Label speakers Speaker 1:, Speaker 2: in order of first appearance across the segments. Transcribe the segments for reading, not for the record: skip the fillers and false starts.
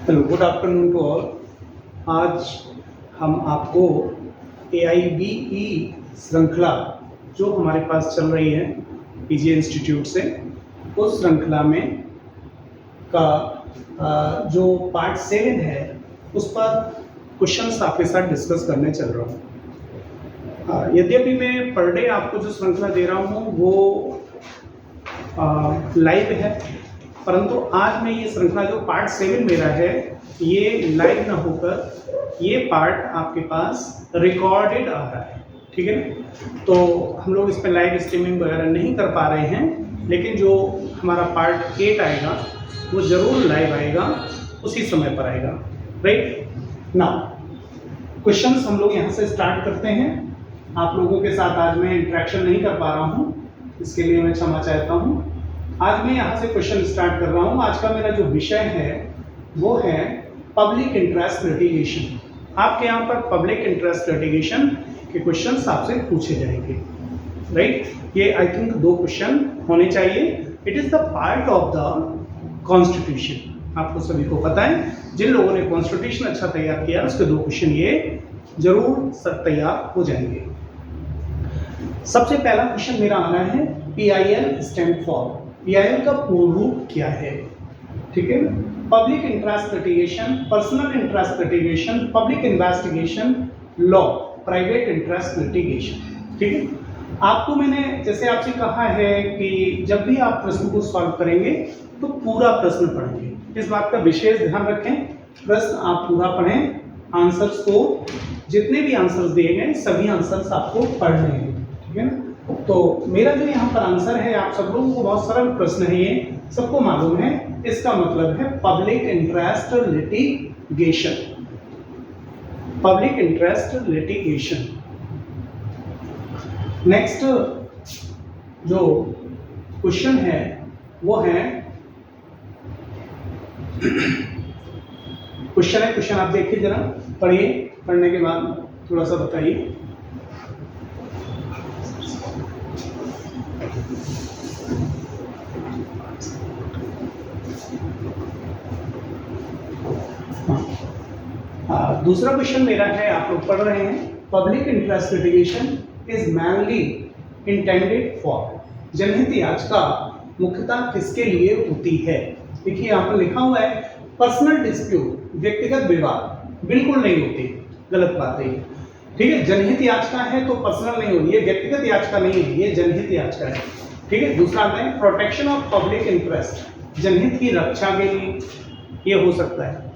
Speaker 1: Hello, good afternoon to all. आज हम आपको AIBE श्रृंखला जो हमारे पास चल रही है PG इंस्टीट्यूट से, उस श्रृंखला में का जो पार्ट 7 है उस पर क्वेश्चंस आपके साथ डिस्कस करने चल रहा हूँ। यद्यपि मैं पर डे आपको जो श्रृंखला दे रहा हूँ वो लाइव है, परंतु आज मैं ये श्रृंखला जो पार्ट 7 मेरा है ये लाइव ना होकर ये पार्ट आपके पास रिकॉर्डेड आ रहा है, ठीक है। तो हम लोग इस पर लाइव स्ट्रीमिंग वगैरह नहीं कर पा रहे हैं, लेकिन जो हमारा पार्ट 8 आएगा वो ज़रूर लाइव आएगा, उसी समय पर आएगा, राइट। नाउ क्वेश्चंस हम लोग यहाँ से स्टार्ट करते हैं। आप लोगों के साथ आज मैं इंटरेक्शन नहीं कर पा रहा हूँ, इसके लिए मैं क्षमा चाहता हूँ। आज मैं यहाँ से क्वेश्चन स्टार्ट कर रहा हूँ। आज का मेरा जो विषय है वो है पब्लिक इंटरेस्ट लिटिगेशन। आपके यहाँ पर पब्लिक इंटरेस्ट लिटिगेशन के क्वेश्चंस आपसे पूछे जाएंगे, राइट। ये आई थिंक 2 क्वेश्चन होने चाहिए। It is the part of the constitution. आपको सभी को पता है, जिन लोगों ने कॉन्स्टिट्यूशन अच्छा तैयार किया उसके 2 क्वेश्चन ये जरूर तैयार हो जाएंगे। सबसे पहला क्वेश्चन मेरा आ रहा है PIL स्टैंड फॉर। PIL का पूर्ण रूप क्या है, ठीक है। Public interest litigation, personal interest litigation, public investigation, law, private interest litigation, ठीक है। आपको मैंने जैसे आपसे कहा है कि जब भी आप प्रश्न को सॉल्व करेंगे तो पूरा प्रश्न पढ़ेंगे। इस बात का विशेष ध्यान रखें, प्रश्न आप पूरा पढ़ें, आंसर्स को जितने भी आंसर्स दिए गए सभी आंसर्स आपको पढ़ने हैं, ठीक है ना। तो मेरा जो यहाँ पर आंसर है, आप सब लोगों को बहुत सरल प्रश्न है, ये सबको मालूम है। इसका मतलब है public interest litigation, public interest litigation. Next जो क्वेश्चन है वो है क्वेश्चन आप देखिए जरा, पढ़िए, पढ़ने के बाद थोड़ा सा बताइए। दूसरा क्वेश्चन मेरा है, आप लोग पढ़ रहे हैं, public interest litigation is mainly intended for. जनहित याचिका मुख्यतः किसके लिए होती है? देखिए यहाँ पर लिखा हुआ है पर्सनल डिस्प्यूट, व्यक्तिगत विवाद बिल्कुल नहीं होती, गलत बात है, ठीक है। जनहित याचिका है तो पर्सनल नहीं होगी, ये व्यक्तिगत याचिका नहीं है, ये जनहित याचिका है, ठीक है। दूसरा आता है प्रोटेक्शन ऑफ पब्लिक इंटरेस्ट, जनहित की रक्षा के लिए ये हो सकता है,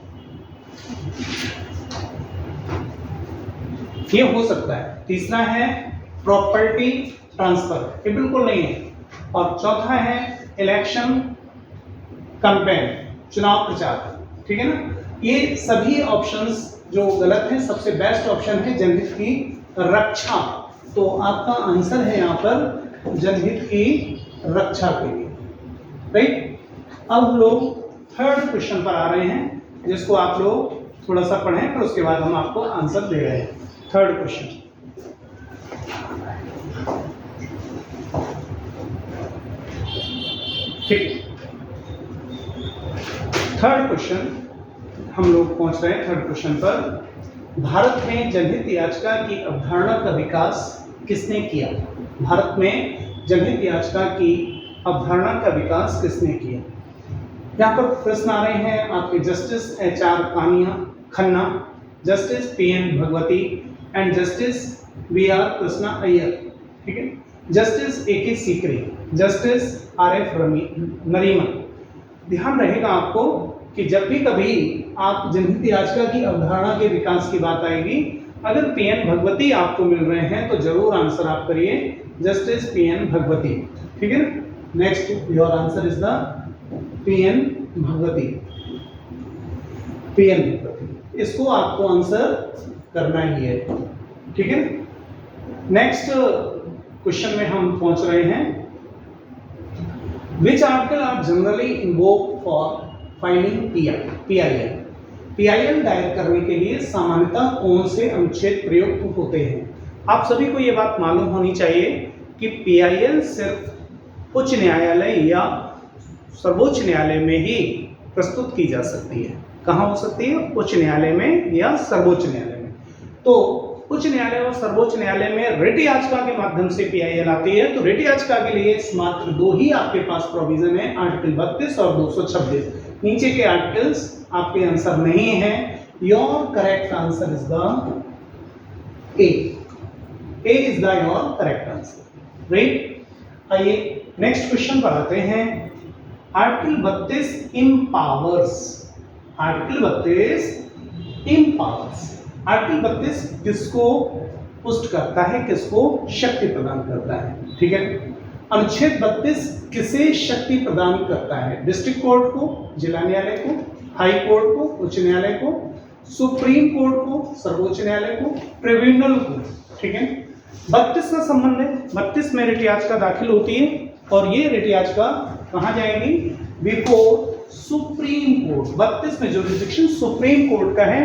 Speaker 1: ये हो सकता है। तीसरा है प्रॉपर्टी ट्रांसफर, ये बिल्कुल नहीं है। और चौथा है इलेक्शन कैंपेन, चुनाव प्रचार, ठीक है ना। ये सभी ऑप्शंस जो गलत हैं, सबसे बेस्ट ऑप्शन है जनहित की रक्षा। तो आपका आंसर है यहाँ पर जनहित की रक्षा के लिए, राइट। अब हम लोग थर्ड क्वेश्चन पर आ रहे हैं, जिसको आप लोग थोड़ा सा पढ़ें, फिर उसके बाद हम आपको आंसर दे रहे हैं। थर्ड क्वेश्चन, ठीक। थर्ड क्वेश्चन हम लोग पहुंच रहे हैं थर्ड क्वेश्चन पर। भारत में जनहित याचिका की अवधारणा का विकास किसने किया? भारत में जनहित याचिका की अवधारणा का विकास किसने किया? यहाँ पर प्रश्न आ रहे हैं आपके justice HR Khanna, justice PN Bhagwati and justice VR Krishna Iyer, ठीक है। Justice AK Sikri, justice RF Nariman. ध्यान रहेगा आपको कि जब भी कभी आप जनहित याचिका की अवधारणा के विकास की बात आएगी, अगर PN भगवती आपको मिल रहे हैं तो जरूर आंसर आप करिए जस्टिस PN भगवती, ठीक है। Next your answer is the PN Bhagwati, PN Bhagwati, इसको आपको आंसर करना ही है, ठीक है। नेक्स्ट क्वेश्चन में हम पहुंच रहे हैं, which article are generally invoked for filing PIL। PIL दायर करने के लिए सामान्यतः कौन से अनुच्छेद प्रयुक्त होते हैं? आप सभी को यह बात मालूम होनी चाहिए कि PIL सिर्फ उच्च न्यायालय या सर्वोच्च न्यायालय में ही प्रस्तुत की जा सकती है। कहाँ हो सकती है? उच्च न्यायालय में या सर्वोच्च न्यायालय में। तो उच्च न्यायालय और सर्वोच्च न्यायालय में रिट याचिका के माध्यम से पीआईएल आती है। तो रिट याचिका के लिए मात्र दो ही आपके पास प्रोविजन है, आर्टिकल 32 और 226। नीचे के आर्टिकल्स आपके आंसर नहीं है। Your correct answer is the A is the your correct answer, right. आइए नेक्स्ट क्वेश्चन पर आते हैं। Article 32 empowers, article 32 empowers. Article 32 किसको पुष्ट करता है, किसको शक्ति प्रदान करता है, ठीक है। अनुच्छेद 32 किसे शक्ति प्रदान करता है? डिस्ट्रिक्ट कोर्ट को, जिला न्यायालय को, हाई कोर्ट को, उच्च न्यायालय को, सुप्रीम कोर्ट को, सर्वोच्च न्यायालय को, ट्रिब्यूनल को, ठीक है। 32 का संबंध है, 32 में रिट याचिका दाखिल होती है और ये रिट याचिका कहाँ जाएगी? Before supreme court. 32 में जुरिस्डिक्शन सुप्रीम कोर्ट का है,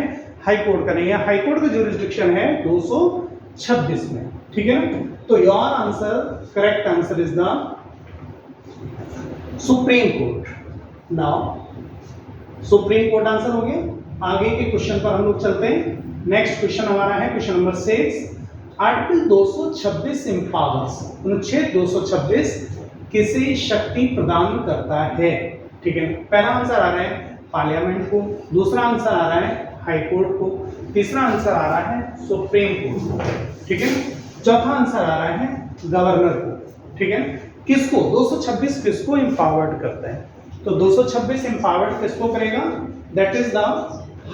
Speaker 1: हाई कोर्ट का नहीं है। हाई कोर्ट का जुरिस्डिक्शन है 226 में, ठीक है ना। तो your answer, correct answer is the supreme court. Now supreme court answer हो गया। आगे के क्वेश्चन पर हम लोग चलते हैं। नेक्स्ट क्वेश्चन हमारा है क्वेश्चन नंबर 6। आर्टिकल 226 एम्पावर्स, अनुच्छेद 226 किसे शक्ति प्रदान करता है, ठीक है। पहला आंसर आ रहा है पार्लियामेंट को, दूसरा आंसर आ रहा है हाई कोर्ट को, तीसरा आंसर आ रहा है सुप्रीम कोर्ट को, ठीक है। चौथा आंसर आ रहा है गवर्नर को, ठीक है। किसको? 226 किसको एम्पावर्ड करता है? तो 226 एम्पावर्ड किसको करेगा? That is the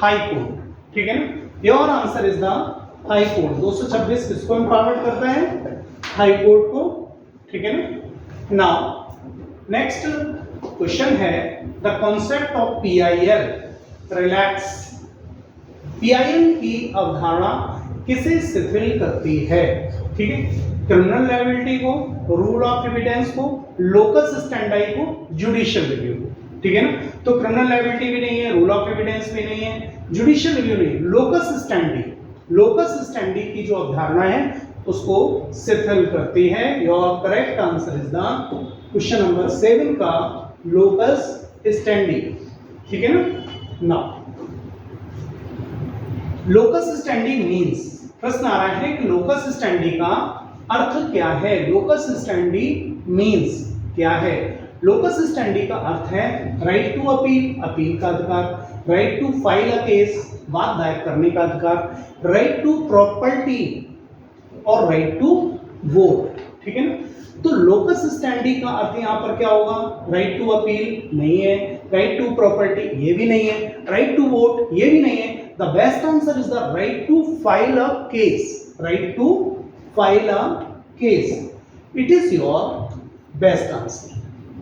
Speaker 1: high court, ठीक है ना। Your answer is the high court. 226 किसको एम्पावर्ड करता है? हाई कोर्ट को, ठीक है ना। नाउ नेक्स्ट क्वेश्चन है the concept of PIL relax. PIL की अवधारणा किसे शिथिल करती है, ठीक है। क्रिमिनल लायबिलिटी को, रूल ऑफ एविडेंस को, लोकस स्टैंडी को, जुडिशियल रिव्यू को, ठीक है ना। तो क्रिमिनल लायबिलिटी भी नहीं है, रूल ऑफ एविडेंस भी नहीं है, जुडिशियल रिव्यू नहीं, लोकस स्टैंडी। लोकस स्टैंडी की जो अवधारणा है उसको शिथिल करती है। Your correct answer is the question number 7 का लोकस स्टैंडी, ठीक है ना। नाउ लोकस स्टैंडी मीन्स, प्रश्न आ रहा है कि लोकस स्टैंडी का अर्थ क्या है? लोकस स्टैंडी मीन्स क्या है? लोकस स्टैंडी का अर्थ है राइट टू अपील, अपील का अधिकार, right to file a case, वाद दायर करने का अधिकार, राइट टू प्रॉपर्टी और राइट टू वोट, ठीक है ना। तो लोकस स्टैंडी का अर्थ यहाँ पर क्या होगा? राइट टू अपील नहीं है, राइट टू प्रॉपर्टी ये भी नहीं है, राइट टू वोट ये भी नहीं है। The best answer is the right to file a case. Right to file a case. It is your best answer.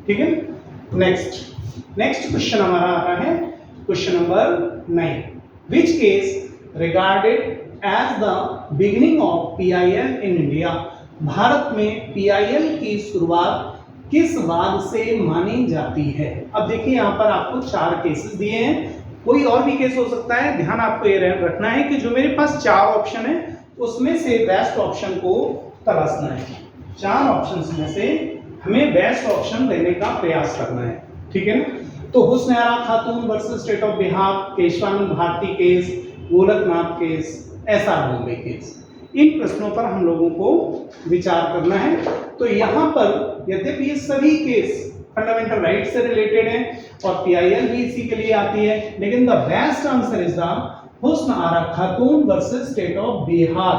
Speaker 1: ठीक है? Next question हमारा आ रहा है question number 9. Which case regarded as the beginning of PIL in India? Bharat में PIL की शुरुआत किस वाद से मानी जाती है? अब देखिए यहाँ पर आपको 4 केसेस दिए हैं, कोई और भी केस हो सकता है। ध्यान आपको ये रखना है कि जो मेरे पास 4 ऑप्शन है उसमें से बेस्ट ऑप्शन को तलाशना है। 4 ऑप्शंस में से हमें बेस्ट ऑप्शन लेने का प्रयास करना है, ठीक है ना। तो Husn Ara Khatoon versus state of Bihar, Keshavananda Bharati case, Golaknath case, SR Bommai case, इन प्रश्नों पर हम लोगों को विचार करना है। तो यहाँ पर यद्यपि ये सभी केस फंडामेंटल राइट से रिलेटेड है और पीआईएल भी इसी के लिए आती है, लेकिन the best answer is the हुस्न Ara Khatoon versus state of Bihar.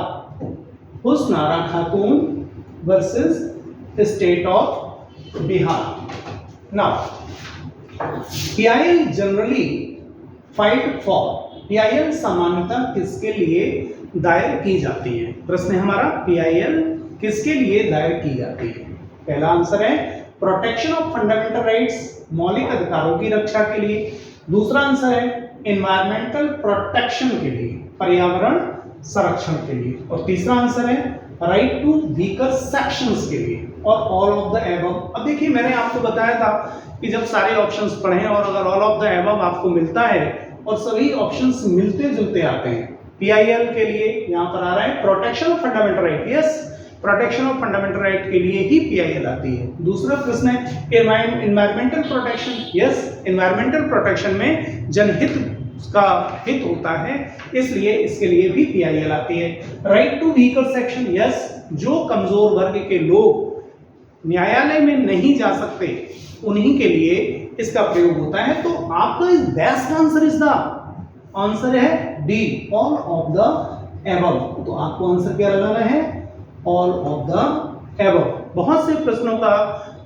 Speaker 1: हुस्न Ara Khatoon versus state of Bihar. Now PIL generally fight for, PIL सामान्यतः किसके लिए दायर की जाती है? प्रश्न है हमारा पीआईएल किसके लिए दायर की जाती है? पहला आंसर है प्रोटेक्शन ऑफ फंडामेंटल राइट्स, मौलिक अधिकारों की रक्षा के लिए। दूसरा आंसर है एनवायरमेंटल प्रोटेक्शन के लिए, पर्यावरण संरक्षण के लिए। और तीसरा आंसर है राइट टू वीकर सेक्शंस के लिए और ऑल ऑफ द एबव। अब देखिए मैंने आपको बताया था कि जब सारे ऑप्शंस पढ़ें और अगर ऑल ऑफ द एबव आपको मिलता है और सभी ऑप्शंस मिलते जुलते आते हैं, पीआईएल के लिए यहाँ पर आ रहा है protection of fundamental right, yes protection of fundamental right के लिए ही पीआईएल आती है। दूसरा प्रश्न है environmental protection, yes environmental protection में जनहित उसका हित होता है, इसलिए इसके लिए भी PIL आती है। Right to weaker section, yes, जो कमजोर वर्ग के लोग न्यायालय में नहीं जा सकते उन्हीं के लिए इसका प्रयोग होता है। तो आपका best answer is the answer है D, all of the above. तो आपको आंसर क्या लगाना है? All of the above. बहुत से प्रश्नों का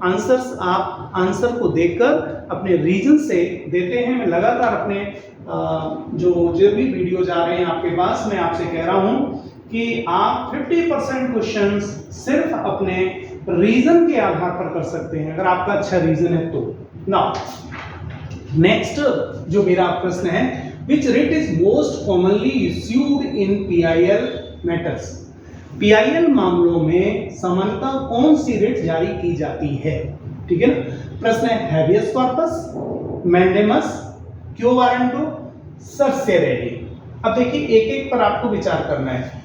Speaker 1: आंसर्स आप आंसर को देखकर अपने रीजन से देते हैं। मैं लगातार अपने जो भी वीडियो जा रहे हैं आपके पास, मैं आपसे कह रहा हूं कि आप 50% क्वेश्चंस सिर्फ अपने रीजन के आधार पर कर सकते हैं, अगर आपका अच्छा रीजन है तो। नाउ नेक्स्ट जो मेरा प्रश्न है, which writ is most commonly issued in PIL matters? PIL मामलों में सामान्यतः कौन सी रिट जारी की जाती है? ठीक है ना। प्रश्न है habeas corpus, mandamus, quo warranto, certiorari. अब देखिए एक एक पर आपको विचार करना है।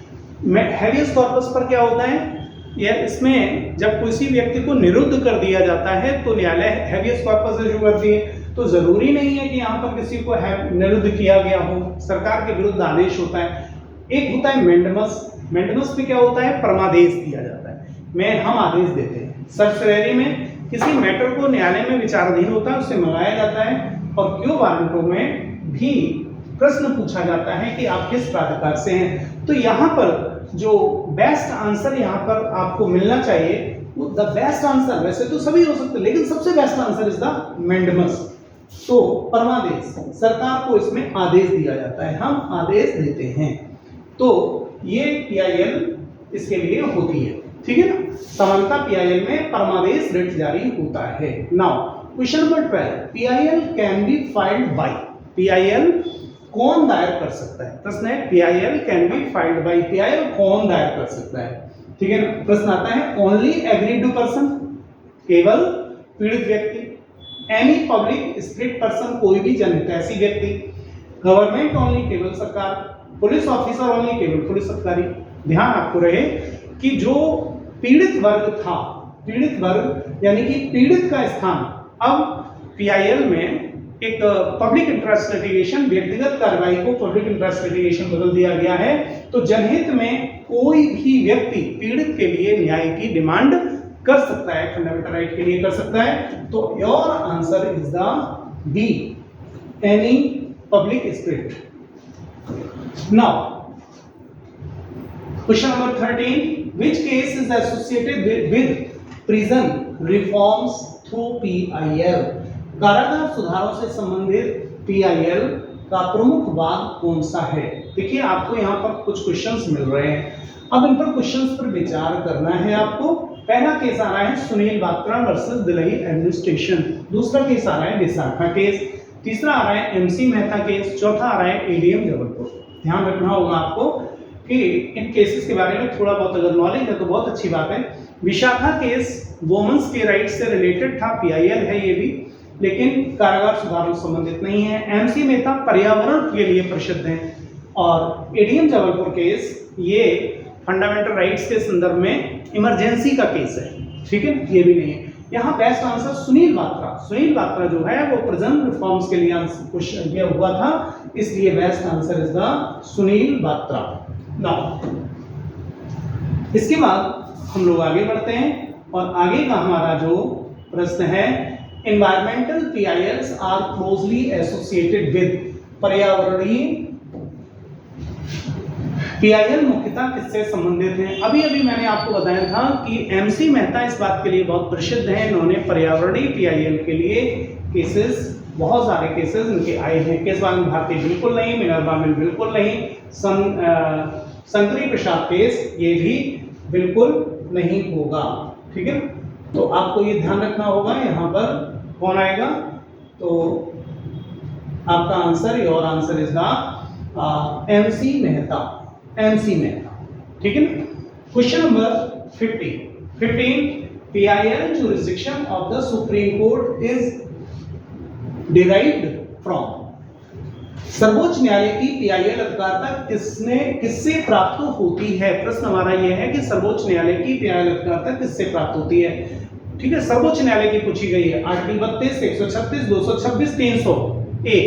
Speaker 1: हैबियस कॉर्पस पर क्या होता है? या इसमें जब किसी व्यक्ति को निरुद्ध कर दिया जाता है तो न्यायालय हैबियस कॉर्पस इशू करती है। तो जरूरी नहीं है कि यहाँ पर किसी को निरुद्ध किया गया हो, सरकार के विरुद्ध आदेश होता है। एक होता है मेंडेमस। मेंडेमस में क्या होता है? परमादेश दिया जाता है, हम आदेश देते हैं। सर्सेरेली में किसी मैटर को न्यायालय में विचाराधीन होता है, उससे मंगाया जाता है। और क्यो वारंटो में भी प्रश्न पूछा जाता है कि आप किस प्राधिकार से हैं। तो यहाँ पर जो बेस्ट आंसर यहाँ पर आपको मिलना चाहिए, वो द बेस्ट आंसर, वैसे तो सभी हो सकते हैं लेकिन सबसे बेस्ट आंसर इज द मेंडेमस। तो परमादेश, सरकार को इसमें आदेश दिया जाता है, हम आदेश देते हैं। तो ये PIL इसके लिए होती है, ठीक है ना। समानता PIL में परमादेश रिट जारी होता है। Now question number 12, PIL can be filed by. PIL कौन दायर कर सकता है? प्रश्न है PIL can be filed by. PIL कौन दायर कर सकता है? ठीक है ना। प्रश्न आता है ओनली एग्रीड पर्सन, केवल पीड़ित व्यक्ति, एनी पब्लिक स्पिरिट पर्सन, कोई भी जनहितैषी व्यक्ति, गवर्नमेंट ओनली, केवल सरकार, पुलिस ऑफिसर ओनली, केवल पुलिस अधिकारी। ध्यान आपको रहे कि जो पीड़ित वर्ग था, पीड़ित वर्ग यानी कि पीड़ित का स्थान अब PIL में एक पब्लिक इंटरेस्ट लिटिगेशन, व्यक्तिगत कार्रवाई को पब्लिक इंटरेस्ट लिटिगेशन बदल दिया गया है। तो जनहित में कोई भी व्यक्ति पीड़ित के लिए न्याय की डिमांड कर सकता है, फंडामेंटल राइट के लिए कर सकता है। तो your answer is the B, any public spirit. Now question number 13, which case is associated with prison reforms through PIL? कारागार सुधारों से संबंधित PIL का प्रमुख भाग कौन सा है? देखिए आपको यहाँ पर कुछ क्वेश्चंस मिल रहे हैं, अब इन पर क्वेश्चंस पर विचार करना है आपको। पहला केस आ रहा है सुनील बात्रा वर्सेस दिल्ली एडमिनिस्ट्रेशन, दूसरा केस आ रहा है विशाखा केस, तीसरा आ रहा है MC मेहता केस, चौथा आ रहा है ADM जबलपुर। ध्यान रखना होगा आपको कि इन केसेस के बारे में थोड़ा बहुत अगर नॉलेज है तो बहुत अच्छी बात है। विशाखा केस वुमेन्स के राइट से रिलेटेड था, PIL है ये भी, लेकिन कारागार सुधारों से संबंधित नहीं है। MC मेहता पर्यावरण के लिए प्रसिद्ध हैं, और ADM जबलपुर केस ये फंडामेंटल राइट्स के संदर्भ में इमरजेंसी का केस है, ठीक है, ये भी नहीं है। यहाँ बेस्ट आंसर सुनील बात्रा, सुनील बात्रा जो है वो प्रिजन रिफॉर्म्स के लिए क्वेश्चन किया हुआ था, इसलिए best answer is the Sunil Batra. Now इसके बाद हम लोग आगे बढ़ते हैं, और आगे का हमारा जो प्रश्न है, environmental PILs are closely associated with, पर्यावरणीय PIL मुख्यतः किससे संबंधित हैं? अभी अभी मैंने आपको बताया था कि MC मेहता इस बात के लिए बहुत प्रसिद्ध हैं, इन्होंने पर्यावरणीय PIL के लिए केसेस, बहुत सारे केसेस इनके आए हैं। केस वांग भारती बिल्कुल नहीं, मिनर्वा मिल बिल्कुल नहीं, शंकरी प्रसाद केस ये भी बिल्कुल नहीं होगा, ठीक है। तो आपको ये ध्यान रखना होगा, यहाँ पर कौन आएगा, तो आपका answer, your answer is the MC Mehta, MC Mehta, ठीक है ना। Question number 15, PIL jurisdiction of the Supreme Court is derived from। सर्वोच्च न्यायालय की PIL अधिकारिता किससे प्राप्त होती है? प्रश्न हमारा यह है कि सर्वोच्च न्यायालय की PIL अधिकारिता किससे प्राप्त होती है, ठीक है। सर्वोच्च न्यायालय की पूछी गई है, आर्टिकल 32, 136, 226, 300 ए।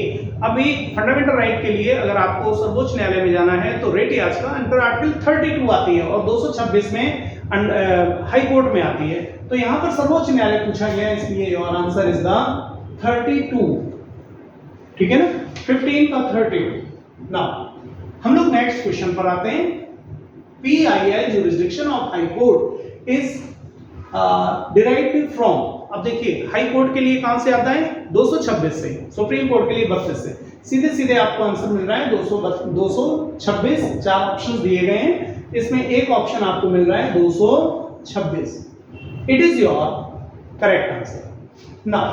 Speaker 1: अभी फंडामेंटल राइट के लिए अगर आपको सर्वोच्च न्यायालय में जाना है तो रेट याचिका अंडर आर्टिकल 32 आती है और 226 में हाई कोर्ट में आती है। तो यहाँ पर सर्वोच्च न्यायालय पूछा गया है, इसलिए योर आंसर इज द 32। ठीक है ना, 15 का 32। नाउ हम लोग नेक्स्ट क्वेश्चन पर आते हैं। PIL jurisdiction of High Court is derived from, अब देखिए हाई कोर्ट के लिए कहां से आता है 226 से, सुप्रीम कोर्ट के लिए 32 से। सीधे सीधे आपको आंसर मिल रहा है 226। चार ऑप्शंस दिए गए हैं, इसमें एक ऑप्शन आपको मिल रहा है 226। It is your correct answer. Now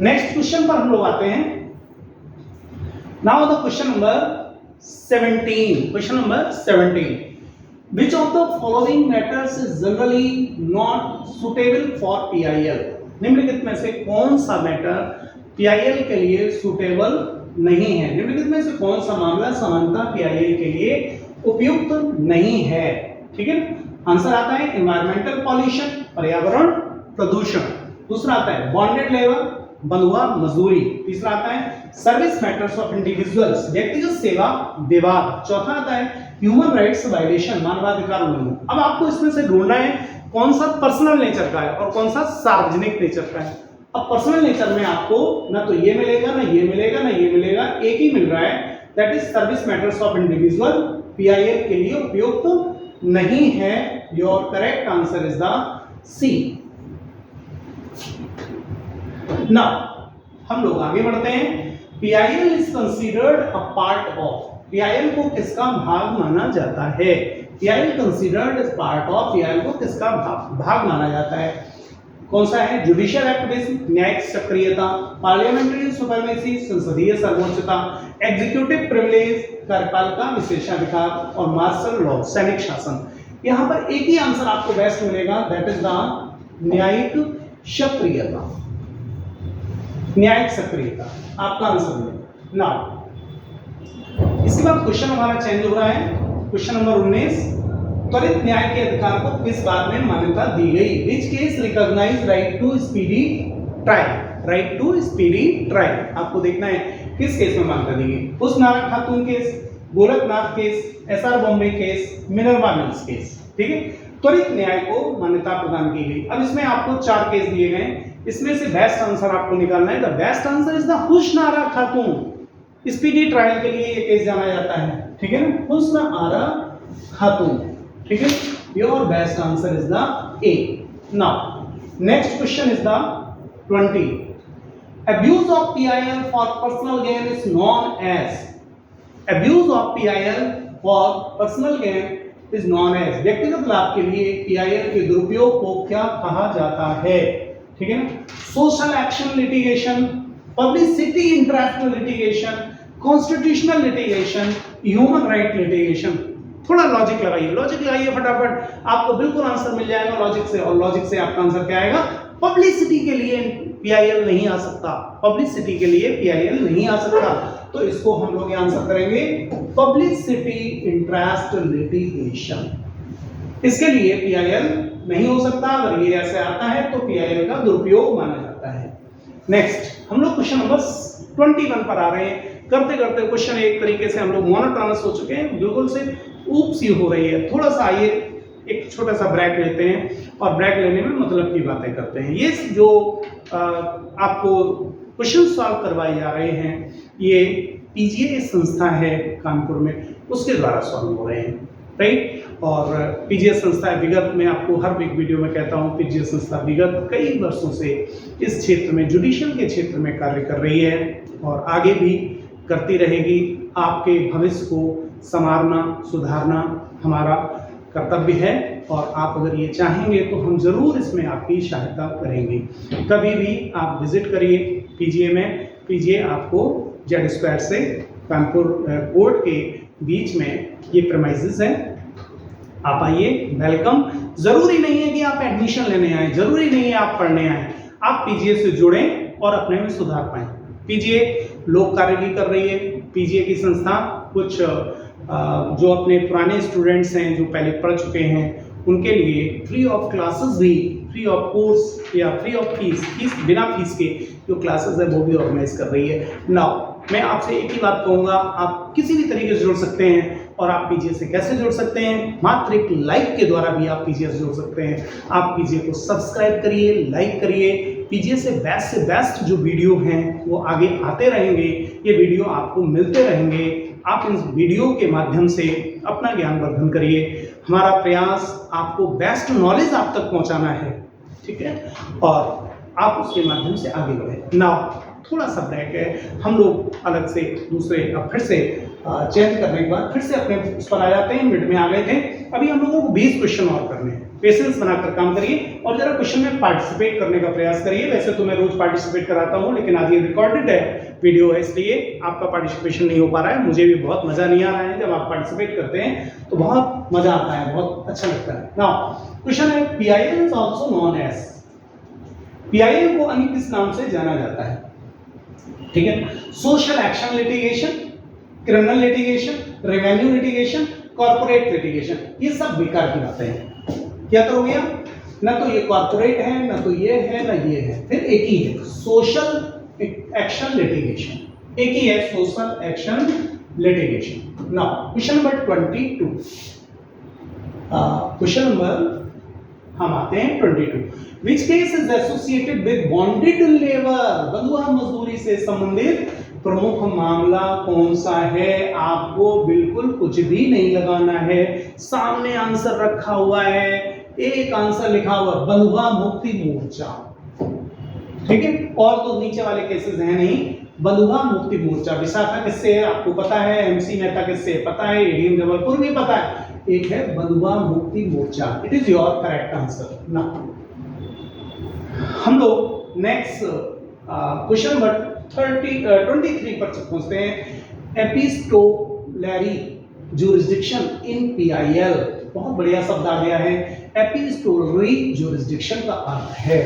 Speaker 1: next question पर हम लोग आते हैं। Now the question number 17. Question number 17. Which of the following matters is generally not suitable for PIL? निम्नलिखित में से कौन सा मैटर PIL के लिए सुटेबल नहीं है? निम्नलिखित में से कौन सा मामला सामान्यतः PIL के लिए उपयुक्त नहीं है? ठीक है, आंसर आता है एनवायरमेंटल पॉल्यूशन, पर्यावरण प्रदूषण। दूसरा आता है बॉन्डेड लेबर, बंधुआ मजदूरी। तीसरा आता है सर्विस मैटर्स ऑफ इंडिविजुअल्स, व्यक्तिगत सेवा विवाद। चौथा आता है ह्यूमन राइट्स वायलेशन, मानवाधिकार उल्लंघन। अब आपको इसमें से ढूंढना है कौन सा पर्सनल नेचर का है और कौन सा सार्वजनिक नेचर का है। अब पर्सनल नेचर में आपको ना तो ये मिलेगा, ना ये मिलेगा, ना ये मिलेगा, एक ही मिल रहा है, that is service matters of individual, PIL के लिए उपयुक्त नहीं है। Your correct answer is the C. ना हम लोग आगे बढ़ते हैं। PIL is considered a part of, PIL को किसका भाग माना जाता है? PIL considered as part of, PIL को किसका भाग माना जाता है? कौन सा है? जुडिशियल एक्टिविज्म, न्यायिक सक्रियता, पार्लियामेंट्री सुपरमेसी, संसदीय सर्वोच्चता, एग्जीक्यूटिव प्रिविलेज, कार्यपालिका विशेषाधिकार और मार्शल लॉ, सैनिक शासन। यहां पर एक ही आंसर आपको बेस्ट मिलेगा, दैट इज द न्यायिक सक्रियता। न्यायिक सक्रियता आपका आंसर मिलेगा। नाउ इसके बाद क्वेश्चन हमारा चेंज हो रहा है। क्वेश्चन नंबर 19, त्वरित न्याय के अधिकार को किस बात में मान्यता दी गई? Which case recognise right to speedy trial, right to speedy trial. आपको देखना है किस केस में मान्यता दी गई। हुस्नारा खातून case, Gorakhnath case, SR Bombay case, Minerva mills case. ठीक है, त्वरित न्याय को मान्यता प्रदान की गई। अब इसमें आपको 4 केस दिए गए, इसमें से बेस्ट आंसर आपको निकालना है। The best answer is the Hussainara Khatoon. Speedy trial के लिए ये केस जाना जाता है, ठीक है ना, हुस्नारा खातून। ठीक है, your best answer is the A. Now next question is the 20. Abuse of PIL for personal gain is known as, abuse of PIL for personal gain is known as, व्यक्तिगत लाभ के लिए PIL के दुरुपयोग को क्या कहा जाता है? ठीक है ना, social action litigation, publicity interest litigation, constitutional litigation, human right litigation. थोड़ा लॉजिक लगाइए फटाफट, आपको बिल्कुल आंसर मिल जाएगा लॉजिक से। और लॉजिक से आपका आंसर क्या आएगा? पब्लिसिटी के लिए PIL नहीं आ सकता, पब्लिसिटी के लिए PIL नहीं आ सकता। तो इसको हम लोग आंसर करेंगे पब्लिसिटी इंटरेस्ट लिटिगेशन। इसके लिए PIL नहीं हो सकता। अगर ये ऐसे आता है तो PIL का दुरुपयोग माना जाता है। नेक्स्ट हम लोग क्वेश्चन नंबर 21 पर आ रहे हैं। करते करते क्वेश्चन एक तरीके से हम लोग मोनोटोनस हो चुके हैं, बिल्कुल से ऊप सी हो रही है। थोड़ा सा आइए एक छोटा सा ब्रेक लेते हैं और ब्रेक लेने में मतलब की बातें करते हैं। ये जो आपको क्वेश्चन सॉल्व करवाए जा रहे हैं, ये PGA संस्था है कानपुर में, उसके द्वारा सॉल्व हो रहे हैं, राइट। और PGA संस्था विगत में आपको हर एक वीडियो में कहता हूँ, PGA संस्था विगत कई वर्षों से इस क्षेत्र में, जुडिशियल के क्षेत्र में कार्य कर रही है और आगे भी करती रहेगी। आपके भविष्य को संवारना, सुधारना हमारा कर्तव्य है और आप अगर ये चाहेंगे तो हम जरूर इसमें आपकी सहायता करेंगे। कभी भी आप विजिट करिए PGA में। PGA आपको Z² से कानपुर कोर्ट के बीच में ये प्रेमाइसेस है, आप आइए, वेलकम। जरूरी नहीं है कि आप एडमिशन लेने आए, जरूरी नहीं है आप पढ़ने आए, आप PGA से जुड़ें और अपने में सुधार पाएं। PGA लोक कार्य भी कर रही है। PGA की संस्था कुछ जो अपने पुराने स्टूडेंट्स हैं जो पहले पढ़ चुके हैं उनके लिए फ्री ऑफ क्लासेस भी, फ्री ऑफ कोर्स या फ्री ऑफ फीस बिना फीस के जो क्लासेस है वो भी ऑर्गेनाइज कर रही है। नाउ मैं आपसे एक ही बात कहूँगा, आप किसी भी तरीके से जुड़ सकते हैं। और आप पीजीए से कैसे जुड़ सकते हैं? मात्र एक लाइक के द्वारा भी आप पीजीए से जुड़ सकते हैं। आप पीजीए को सब्सक्राइब करिए, लाइक करिए। पीजीए से बेस्ट जो वीडियो हैं वो आगे आते रहेंगे, ये वीडियो आपको मिलते रहेंगे। आप इन वीडियो के माध्यम से अपना ज्ञान वर्धन करिए। हमारा प्रयास आपको बेस्ट नॉलेज आप तक पहुंचाना है, ठीक है, और आप उसके माध्यम से आगे बढ़े ना। थोड़ा सा ब्रेक है, हम लोग अलग से दूसरे फिर से चेंज करने के बाद फिर से अपने उस पर आ जाते हैं। मिड में आ गए थे, अभी हम लोगों को 20 क्वेश्चन और करने हैं। पेशेंस बनाकर काम करिए और जरा क्वेश्चन में पार्टिसिपेट करने का प्रयास करिए। वैसे तो मैं रोज पार्टिसिपेट कराता हूँ, लेकिन आज ये रिकॉर्डेड है वीडियो है, इसलिए आपका पार्टिसिपेशन नहीं हो पा रहा है। मुझे भी बहुत मजा नहीं आ रहा है, जब आप पार्टिसिपेट करते हैं तो बहुत मजा आता है, बहुत अच्छा लगता है। नाउ क्वेश्चन है, PIL is also known as, PIL को अन्य किस नाम से जाना जाता है? ठीक है, social action litigation, criminal litigation, revenue litigation, corporate litigation. ये सब बेकार की बातें हैं। क्या करोगे आप? ना तो ये कॉर्पोरेट है, ना तो ये है, ना ये है, फिर एक ही है, सोशल एक्शन लिटिगेशन। एक ही है, social action litigation. Now question number 22। Question number हम आते हैं 22। Which case is associated with bonded labor? बंधुआ मजदूरी से संबंधित प्रमुख मामला कौन सा है? आपको बिल्कुल कुछ भी नहीं लगाना है, सामने आंसर रखा हुआ है, एक आंसर लिखा हुआ बंधुआ मुक्ति मोर्चा, ठीक है, और तो नीचे वाले केसेस हैं नहीं। बंधुआ मुक्ति मोर्चा विशाखा किससे है आपको पता है, MC मेहता किससे पता है, ADM जबलपुर भी पता है। एक है Bandhua Mukti Morcha. It is your correct answer ना। हम लोग नेक्स्ट क्वेश्चन नंबर 23 पर पहुंचते हैं। एपिस्टोलरी ज्यूरिसडिक्शन इन PIL, बहुत बढ़िया शब्द आ गया है। एपिस्टोलरी ज्यूरिसडिक्शन का अर्थ है,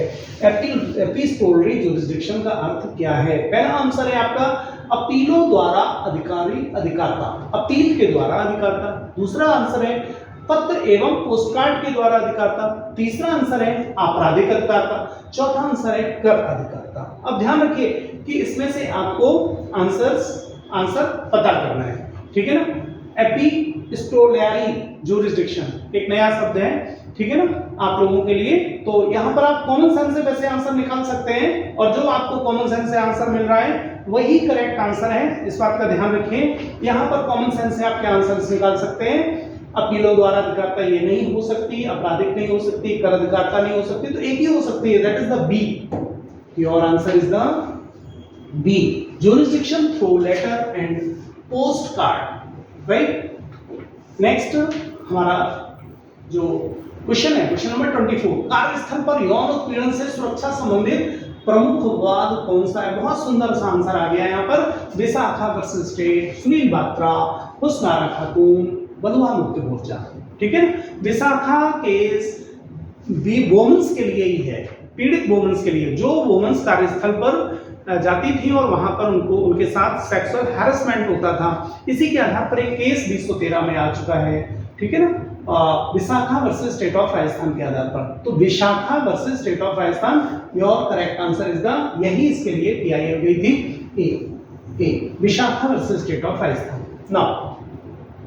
Speaker 1: एपिस्टोलरी ज्यूरिसडिक्शन का अर्थ क्या है? पहला आंसर है आपका अपीलों द्वारा अधिकारी अधिकारता, अपील के द्वारा अधिकारता। दूसरा आंसर है पत्र एवं पोस्टकार्ड के द्वारा अधिकारता। तीसरा आंसर है आपराधिक अधिकारता। चौथा आंसर है कर अधिकारता। अब ध्यान रखिए कि इसमें से आपको आंसर पता करना है, ठीक है ना। एपिस्टोलरी ज्यूरिसडिक्शन एक नया शब्द है, ठीक है ना, आप लोगों के लिए। तो यहाँ पर आप कॉमन सेंस से वैसे आंसर निकाल सकते हैं, और जो आपको कॉमन सेंस से आंसर मिल रहा है वही करेक्ट आंसर है, इस बात का ध्यान रखिए। यहाँ पर कॉमन सेंस से आप क्या आंसर निकाल सकते हैं? अपीलों द्वारा अधिकारता ये नहीं हो सकती, आपराधिक नहीं हो सकती, कर अधिकारता नहीं हो सकती, तो एक ही हो सकती है, that is the B. Your answer is the B, jurisdiction through letter and post card, right. Next हमारा जो क्वेश्चन है, क्वेश्चन नंबर 24। कार्यस्थल पर यौन उत्पीड़न से सुरक्षा संबंधित प्रमुख वाद कौन सा है? बहुत सुंदर सा आंसर आ गया है यहाँ पर। विशाखा वर्सेस स्टेट, सुनील बात्रा, हुस्नारा खातून, बंधुआ मुक्ति मोर्चा, ठीक है। विशाखा केस भी वोमेन्स के लिए ही है, पीड़ित वोमेन्स के लिए, जो वोमेन्स कार्यस्थल पर जाती थी और वहां पर उनके साथ सेक्सुअल हैरेसमेंट होता था। इसी के आधार पर एक केस 2013 में आ चुका है, ठीक है ना, Vishakha versus state of Rajasthan के आधार पर। तो Vishakha versus state of Rajasthan, your correct answer is the, यही इसके लिए PIL गई थी, A Vishakha versus state of Rajasthan. Now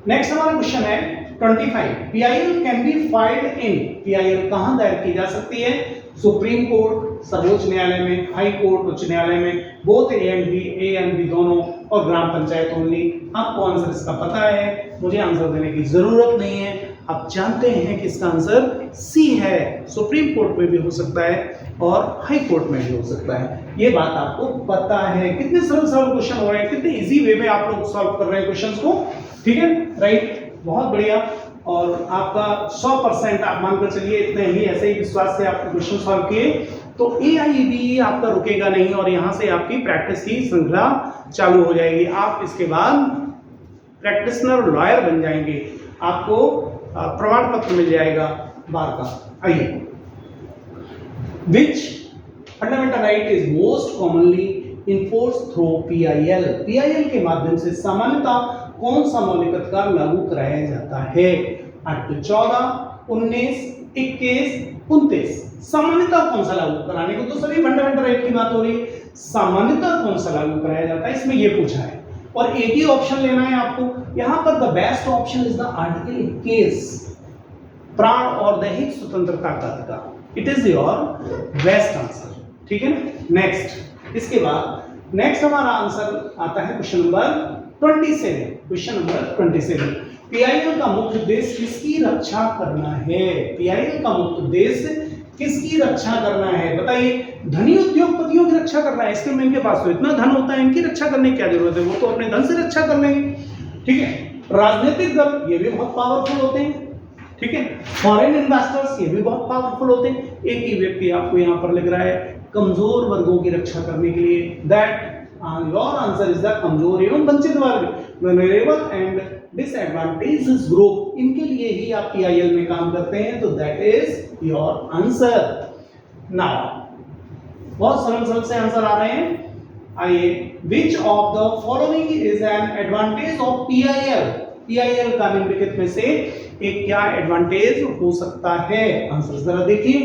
Speaker 1: next हमारा क्वेश्चन है 25। PIL can be filed in, PIL कहां दायर की जा सकती है? सुप्रीम कोर्ट, सर्वोच्च न्यायालय में, हाई कोर्ट, उच्च न्यायालय में, बोथ A एंड B दोनों, और ग्राम पंचायत ओनली। आपको आंसर इसका पता है, मुझे आंसर देने की जरूरत नहीं है, आप जानते हैं कि इसका आंसर C है। सुप्रीम कोर्ट में भी हो सकता है और हाई कोर्ट में भी हो सकता है, ये बात आपको पता है। कितने सरल सरल क्वेश्चन हो रहे हैं, कितने इजी वे में आप लोग सॉल्व कर रहे हैं क्वेश्चंस को, ठीक है, राइट, बहुत बढ़िया। और आपका 100% आप मानकर चलिए, इतने ही ऐसे ही विश्वास से आपने क्वेश्चन सॉल्व किए तो AIEB आपका रुकेगा नहीं, और यहाँ से आपकी प्रैक्टिस की श्रृंखला चालू हो जाएगी। आप इसके बाद प्रैक्टिशनर लॉयर बन जाएंगे, आपको प्रमाण पत्र मिल जाएगा बार का। आइए, which fundamental right is most commonly enforced through PIL, PIL के माध्यम से सामान्यतः कौन सा मौलिक अधिकार लागू कराया जाता है? आर्टिकल 14, 19, 21, 29। सामान्यतः कौन सा लागू कराने को? तो सभी फंडामेंटल राइट की बात हो रही है, सामान्यतः कौन सा लागू कराया जाता है, इसमें ये पूछा है और एक ही ऑप्शन लेना है आपको। यहां पर the best option is the article 21, प्राण और दैहिक स्वतंत्रता का अधिकार। It is your best answer, ठीक है ना। नेक्स्ट, इसके बाद नेक्स्ट हमारा आंसर आता है question number 27। Question number 27, PIL का मुख्य उद्देश्य किसकी रक्षा करना है? पीआईएल का मुख्य उद्देश्य किसकी रक्षा करना है बताइए? धनी उद्योगपतियों की रक्षा करना है। इसके में इनके पास तो इतना धन होता है, इनकी रक्षा करने की क्या जरूरत है, वो तो अपने धन से रक्षा कर लेंगे, ठीक है। राजनीतिक दल ये भी बहुत पावरफुल होते हैं, ठीक है। फॉरेन इन्वेस्टर्स ये भी बहुत पावरफुल होते हैं। एक ही व्यक्ति आपको यहाँ पर लिख रहा है कमजोर वर्गों की रक्षा करने के लिए, that your answer is the कमजोर एवं वंचित वर्ग, वल्नरेबल एंड डिसएडवांटेजेस ग्रुप, इनके लिए ही आप पीआईएल में काम करते हैं, तो that is your answer. Now बहुत सरल से आंसर आ रहे हैं, आइए। Which of the following is an advantage of PIL? PIL का निम्नलिखित में से एक क्या एडवांटेज हो सकता है? आंसर जरा देखिए,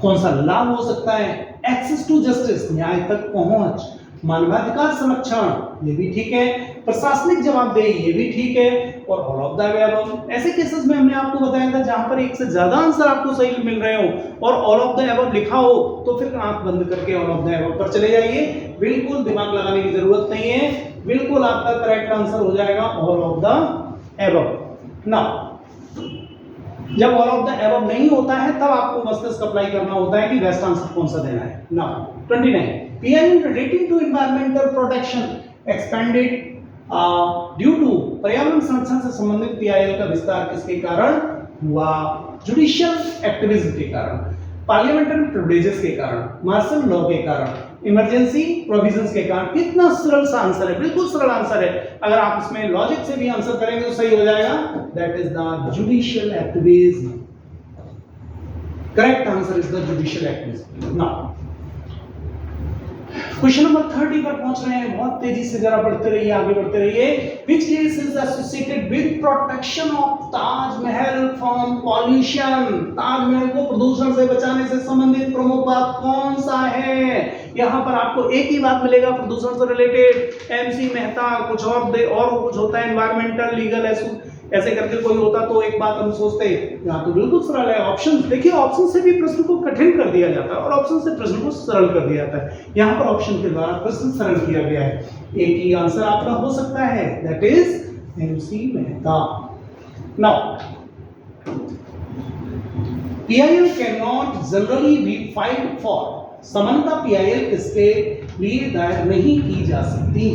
Speaker 1: कौन सा लाभ हो सकता है? एक्सेस टू जस्टिस, न्याय तक पहुंच, मानवाधिकार संरक्षण, ये भी ठीक है, प्रशासनिक जवाबदेही, ये भी ठीक है, और ऑल ऑफ द अबव। ऐसे केसेस में हमने आपको बताया था जहां पर एक से ज्यादा आंसर आपको सही मिल रहे हो और ऑल ऑफ द अबव लिखा हो, तो फिर आंख बंद करके ऑल ऑफ द अबव पर चले जाइए, बिल्कुल दिमाग लगाने की जरूरत नहीं है, बिल्कुल आपका करेक्ट आंसर हो जाएगा all of the above. Now जब ऑल ऑफ द अबव नहीं होता है तब आपको मस्तिष्क अप्लाई करना होता है कि बेस्ट आंसर कौन सा देना है। Now 29, PIL relating to environmental protection expanded due to, पर्यावरण संरक्षण से संबंधित पीआईएल का विस्तार किसके कारण हुआ? जुडिशियल एक्टिविज्म के कारण, पार्लियामेंट्री प्रिविलेजेस के कारण, मार्शल लॉ के कारण, इमरजेंसी प्रोविजंस के कारण। कितना सरल सा आंसर है, बिल्कुल सरल आंसर है। अगर आप इसमें लॉजिक से भी आंसर करेंगे तो सही हो जाएगा। That is the judicial activism. Correct answer is the judicial activism. Now question number 30 पर पहुंच रहे हैं, बहुत तेजी से जरा बढ़ते रहिए, आगे बढ़ते रहिए। Which case is associated with protection of Taj Mahal from pollution? Taj Mahal को प्रदूषण से बचाने से संबंधित प्रमुख बात कौन सा है? यहाँ पर आपको एक ही बात मिलेगा प्रदूषण से रिलेटेड, एमसी मेहता, कुछ और कुछ होता है एनवायरमेंटल, लीगल, ऐसे करके कोई होता तो एक बात हम सोचते। यहाँ तो बिल्कुल सरल है। ऑप्शन देखिए, ऑप्शन से भी प्रश्न को कठिन कर दिया जाता है और ऑप्शन से प्रश्न को सरल कर दिया जाता है। यहाँ पर ऑप्शन के द्वारा प्रश्न सरल किया गया है। एक ही आंसर आपका हो सकता है, that is MC Mehta. Now PIL can not generally be filed for, सामान्यतः पीआईएल किसके लिए दायर नहीं की जा सकती?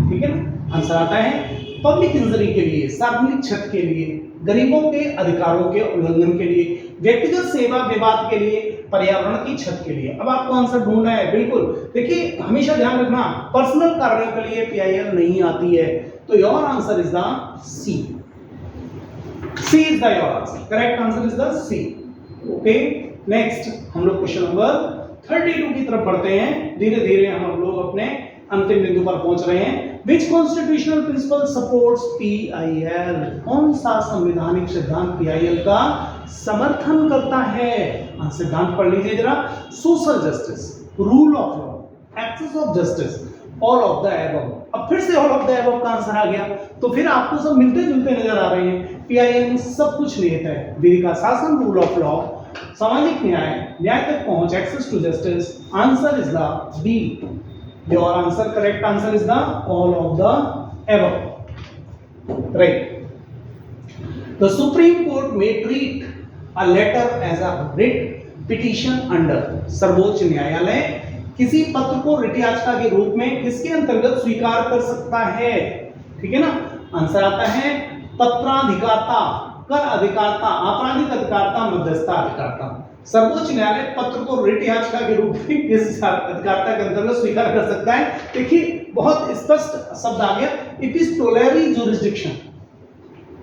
Speaker 1: ठीक है ना। आंसर आता है पब्लिक इंजरी के लिए, सार्वजनिक क्षति के लिए, गरीबों के अधिकारों के उल्लंघन के लिए, व्यक्तिगत सेवा विवाद के लिए, पर्यावरण की क्षति के लिए। अब आपको आंसर ढूंढना है। बिल्कुल देखिए, हमेशा ध्यान रखना, पर्सनल कार्यों के लिए पीआईएल नहीं आती है, तो your answer is the C. C is the your answer, correct answer is the C. Okay, next हम लोग क्वेश्चन नंबर 32 की तरफ बढ़ते हैं। धीरे धीरे हम लोग अपने अंतिम बिंदु पर पहुंच रहे हैं। Which constitutional principle supports PIL? कौन सा संवैधानिक सिद्धांत PIL का समर्थन करता है? सिद्धांत पढ़ लीजिए जरा। Social justice, rule of law, access of justice, all of the above. अब फिर से ऑल ऑफ द अबव का आंसर आ गया, तो फिर आपको सब मिलते जुलते नजर आ रहे हैं। PIL में सब कुछ निहित है, विधि का शासन, रूल ऑफ लॉ, सामाजिक न्याय, न्याय तक पहुंच, access to justice. Answer is the B. Your answer, correct answer is the all of the above. Right. The Supreme Court may treat a letter as a writ petition under. सर्वोच्च न्यायालय किसी पत्र को रिट याचिका के रूप में किसके अंतर्गत स्वीकार कर सकता है? ठीक है ना। आंसर आता है पत्राधिकारता, कर अधिकारता, आपराधिक अधिकारता, मध्यस्थता अधिकारता। सर्वोच्च न्यायालय पत्र को रिट याचिका के रूप में किस अधिकारता के अंतर्गत स्वीकार कर सकता है? देखिए बहुत स्पष्ट शब्द आ गया, इपिस्टोलरी ज्यूरिसडिक्शन।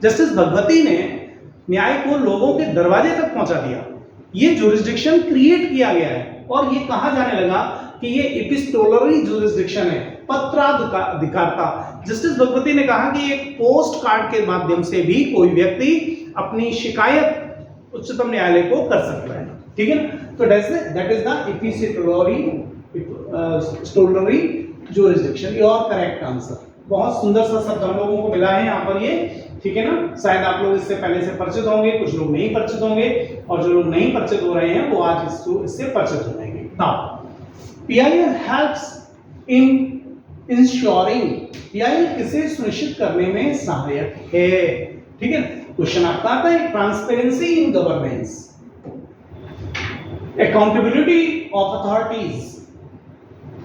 Speaker 1: जस्टिस भगवती ने न्याय को लोगों के दरवाजे तक पहुंचा दिया। ये ज्यूरिसडिक्शन क्रिएट किया गया है और ये कहा जाने लगा कि ये इपिस्टोलरी ज्यूरिसडिक्शन है, पत्राधिकारता। जस्टिस भगवती ने कहा कि एक पोस्ट कार्ड के माध्यम से भी कोई व्यक्ति अपनी शिकायत उच्चतम न्यायालय को कर सकता है। ठीक है ना। तो that is the epistolary stolary jurisdiction, your correct answer. बहुत सुंदर सा शब्द हम लोगों को मिला है यहाँ पर ये, ठीक है ना। शायद आप लोग इससे पहले से परिचित होंगे, कुछ लोग नहीं परिचित होंगे, और जो लोग नहीं परिचित हो रहे हैं वो आज इससे परिचित हो जाएंगे। Now PIL helps in ensuring, PIL किसे सुनिश्चित करने में सहायक है, ठीक है। क्वेश्चन आपका आता है transparency in governance, accountability of authorities,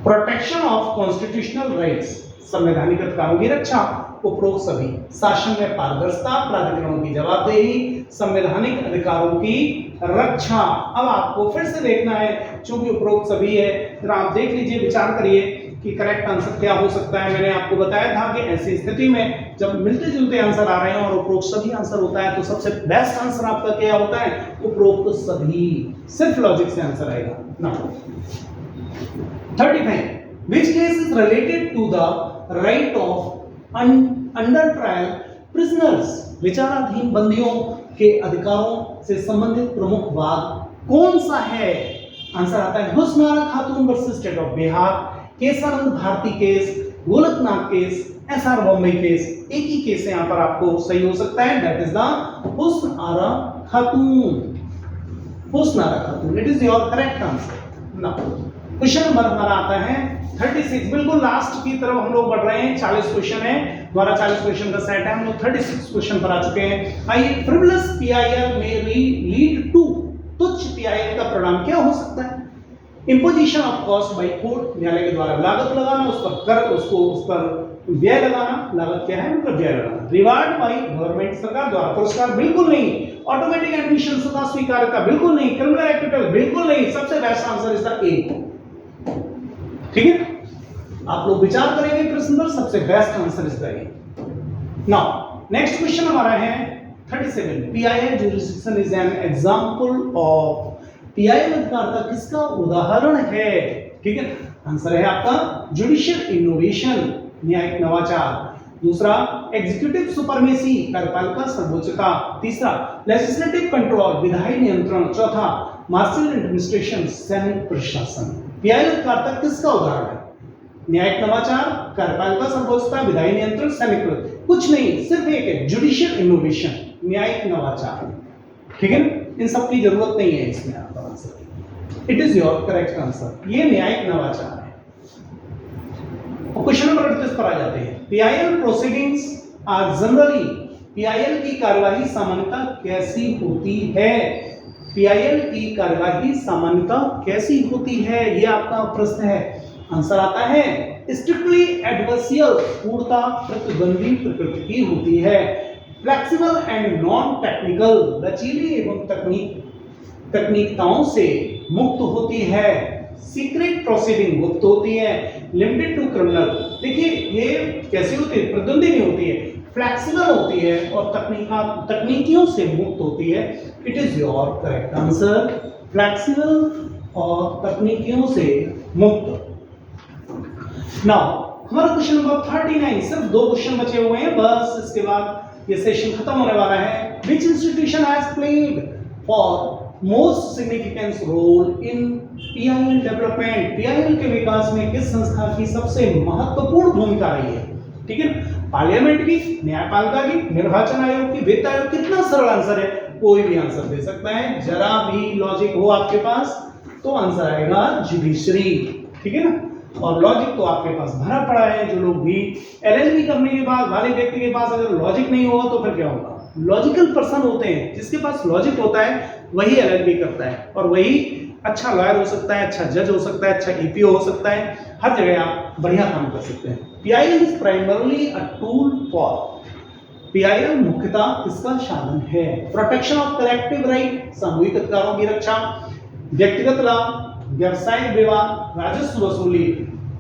Speaker 1: protection of constitutional rights, संवैधानिक अधिकारों की रक्षा, उपरोक्त सभी, शासन में पारदर्शिता, प्राधिकरणों की जवाबदेही, संवैधानिक अधिकारों की रक्षा। अब आपको फिर से देखना है, चूंकि उपरोक्त सभी है, फिर आप देख लीजिए, विचार करिए कि करेक्ट आंसर क्या हो सकता है। मैंने आपको बताया था कि ऐसी स्थिति में जब मिलते जुलते आंसर आ रहे हैं और उपरोक्त सभी आंसर होता है, तो सबसे बेस्ट आंसर आपका क्या होता है, उपरोक्त सभी, सिर्फ लॉजिक से आंसर आएगा ना। 35 which case is related to the right of under trial prisoners, विचाराधीन बंदियों के अधिकारों से संबंधित प्रमुख वाद कौन सा है। आंसर आता है Husnara Khatoon versus state of Bihar, Kesavananda Bharati case, Golaknath case, SR Bombay case. एक ही केस यहाँ पर आपको सही हो सकता है, that is the Hussainara Khatoon, Husnara Khatoon, it is your correct answer. Now question number हमारा आता है 36, बिल्कुल लास्ट की तरफ हम लोग बढ़ रहे हैं। 40 क्वेश्चन है, हमारा 40 क्वेश्चन का सेट है, हम लोग 36 क्वेश्चन पर आ चुके हैं। आइए, फ्रिवलस PIL में लीड टू, तुच्छ PIL का परिणाम क्या हो सकता है। Imposition of cost by court, न्यायालय के द्वारा लागत लगाना, उस पर कर, उस पर व्यय लगाना, लागत क्या है मतलब व्यय लगाना। रिवार्ड बाय गवर्नमेंट, सरकार द्वारा पुरस्कार, बिल्कुल नहीं। ऑटोमेटिक एडमिशन, स्वतः स्वीकार्यता, बिल्कुल नहीं। क्रिमिनल एक्टिविटी, बिल्कुल नहीं। सबसे बेस्ट आंसर इज द ए, ठीक है। आप लोग विचार करेंगे प्रश्न पर, सबसे best answer is the A. Now next question हमारा है 37, PIL jurisdiction is an example of, PIL अधिकार का किसका उदाहरण है, ठीक है। आंसर है आपका जुडिशियल इनोवेशन, न्यायिक नवाचार। दूसरा एग्जीक्यूटिव सुपरमेसी, कार्यपालिका सर्वोच्चता। तीसरा लेजिस्लेटिव कंट्रोल, विधायी नियंत्रण। चौथा मार्शल एडमिनिस्ट्रेशन, सैन्य प्रशासन। PIL अधिकार का किसका उदाहरण है, न्यायिक नवाचार, कार्यपालिका सर्वोच्चता, विधायी नियंत्रण, सैनिक। कुछ नहीं, सिर्फ एक है, जुडिशियल इनोवेशन, न्यायिक नवाचार, ठीक है। इन सब की जरूरत नहीं है इसमें आपका answer, it is your correct answer, ये न्यायिक नवाचार है। क्वेश्चन नंबर 38 पर आ जाते हैं। PIL proceedings are generally, PIL की कार्यवाही सामान्यतः कैसी होती है। PIL की कार्यवाही सामान्यतः कैसी होती है, ये आपका प्रश्न है। आंसर आता है स्ट्रिक्टली एडवर्सियल, पूर्णता प्रतिद्वंदी प्रकृति की होती है। फ्लेक्सिबल एंड नॉन टेक्निकल, लचीली एवं तकनीकताओं से मुक्त होती है। सीक्रेट प्रोसीडिंग, गुप्त होती है। लिमिटेड टू क्रिमिनल, देखिए ये कैसी होती है, प्रतिद्वंदी नहीं होती है, फ्लेक्सिबल होती है और तकनीकियों से मुक्त होती है। It is your correct answer, flexible और तकनीकियों से मुक्त। नाउ हमारा क्वेश्चन नंबर 39, सिर्फ 2 क्वेश्चन बचे हुए हैं बस, इसके बाद ये सेशन खत्म होने वाला है। Which institution has played for most significant role in PIL development, PIL के विकास में किस संस्था की सबसे महत्वपूर्ण भूमिका रही है, ठीक है। पार्लियामेंट की, न्यायपालिका की, निर्वाचन आयोग की, वित्त आयोग। कितना सरल आंसर है, कोई भी आंसर दे सकता है, जरा भी लॉजिक हो आपके पास तो आंसर आएगा जुडिशरी, ठीक है ना। और लॉजिक तो आपके पास भरा पड़ा है। जो लोग भी LLB करने के बाद वाले व्यक्ति के पास अगर लॉजिक नहीं होगा तो फिर क्या होगा, लॉजिकल पर्सन होते हैं, जिसके पास लॉजिक होता है वही LLB करता है, और वही अच्छा लॉयर हो सकता है, अच्छा जज हो सकता है, अच्छा EPO हो सकता है, हर जगह आप बढ़िया काम कर सकते हैं। PIL is primarily a tool for, PIL मुख्यतः किसका साधन है, प्रोटेक्शन ऑफ कलेक्टिव राइट, सामूहिक अधिकारों की रक्षा, व्यक्तिगत लाभ, व्यवसायिक विवाद, राजस्व वसूली।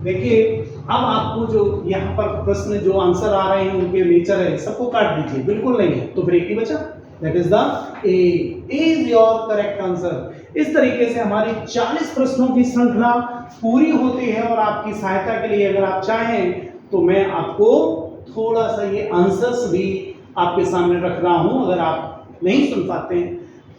Speaker 1: देखिए अब आपको जो यहाँ पर प्रश्न जो आंसर आ रहे हैं उनके नेचर है, सबको काट दीजिए, बिल्कुल नहीं है तो फिर एक ही बचा, that is the A is your correct answer. इस तरीके से हमारी 40 प्रश्नों की श्रृंखला पूरी होती है, और आपकी सहायता के लिए अगर आप चाहें तो मैं आपको थोड़ा सा ये आंसर्स भी आपके सामने रख रहा हूं। अगर आप नहीं सुन पाते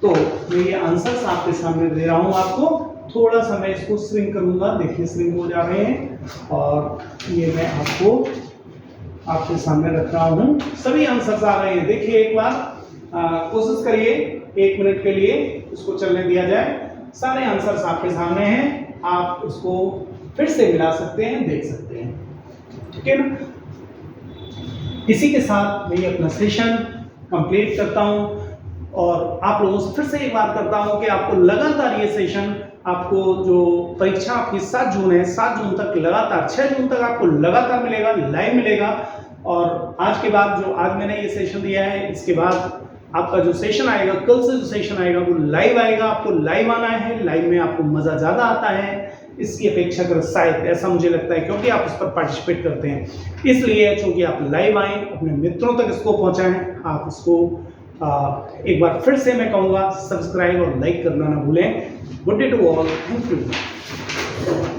Speaker 1: तो मैं ये आंसर्स आपके सामने दे रहा हूं आपको, थोड़ा सा मैं इसको श्रिंक करूंगा, देखिए श्रिंक हो जा रहे हैं, और ये मैं आपको आपके सामने रख रहा हूँ। सभी आंसर्स आ गए हैं, देखिए एक बार कोशिश करिए 1 मिनट के लिए इसको चलने दिया जाए। सारे आंसर्स आपके सामने हैं, आप उसको फिर से मिला सकते हैं, देख सकते हैं, ठीक है ना। इसी के साथ मैं ये अपना सेशन कंप्लीट करता हूँ और आप लोगों से फिर से एक बार करता हूँ कि आपको लगातार ये सेशन, आपको जो परीक्षा आपकी 7 जून है, 7 जून तक लगातार, 6 जून तक आपको लगातार मिलेगा, लाइव मिलेगा। और आज के बाद जो आज मैंने ये सेशन दिया है, इसके बाद आपका जो सेशन आएगा, कल से जो सेशन आएगा वो लाइव आएगा। आपको लाइव आना है, लाइव में आपको मज़ा ज़्यादा आता है इसकी अपेक्षा कर, शायद ऐसा मुझे लगता है, क्योंकि आप उस पर पार्टिसिपेट करते हैं। इसलिए चूँकि आप लाइव आएँ, अपने मित्रों तक इसको पहुँचाएँ, आप इसको एक बार फिर से मैं कहूँगा सब्सक्राइब और लाइक करना ना भूलें। Good day to all, thank you.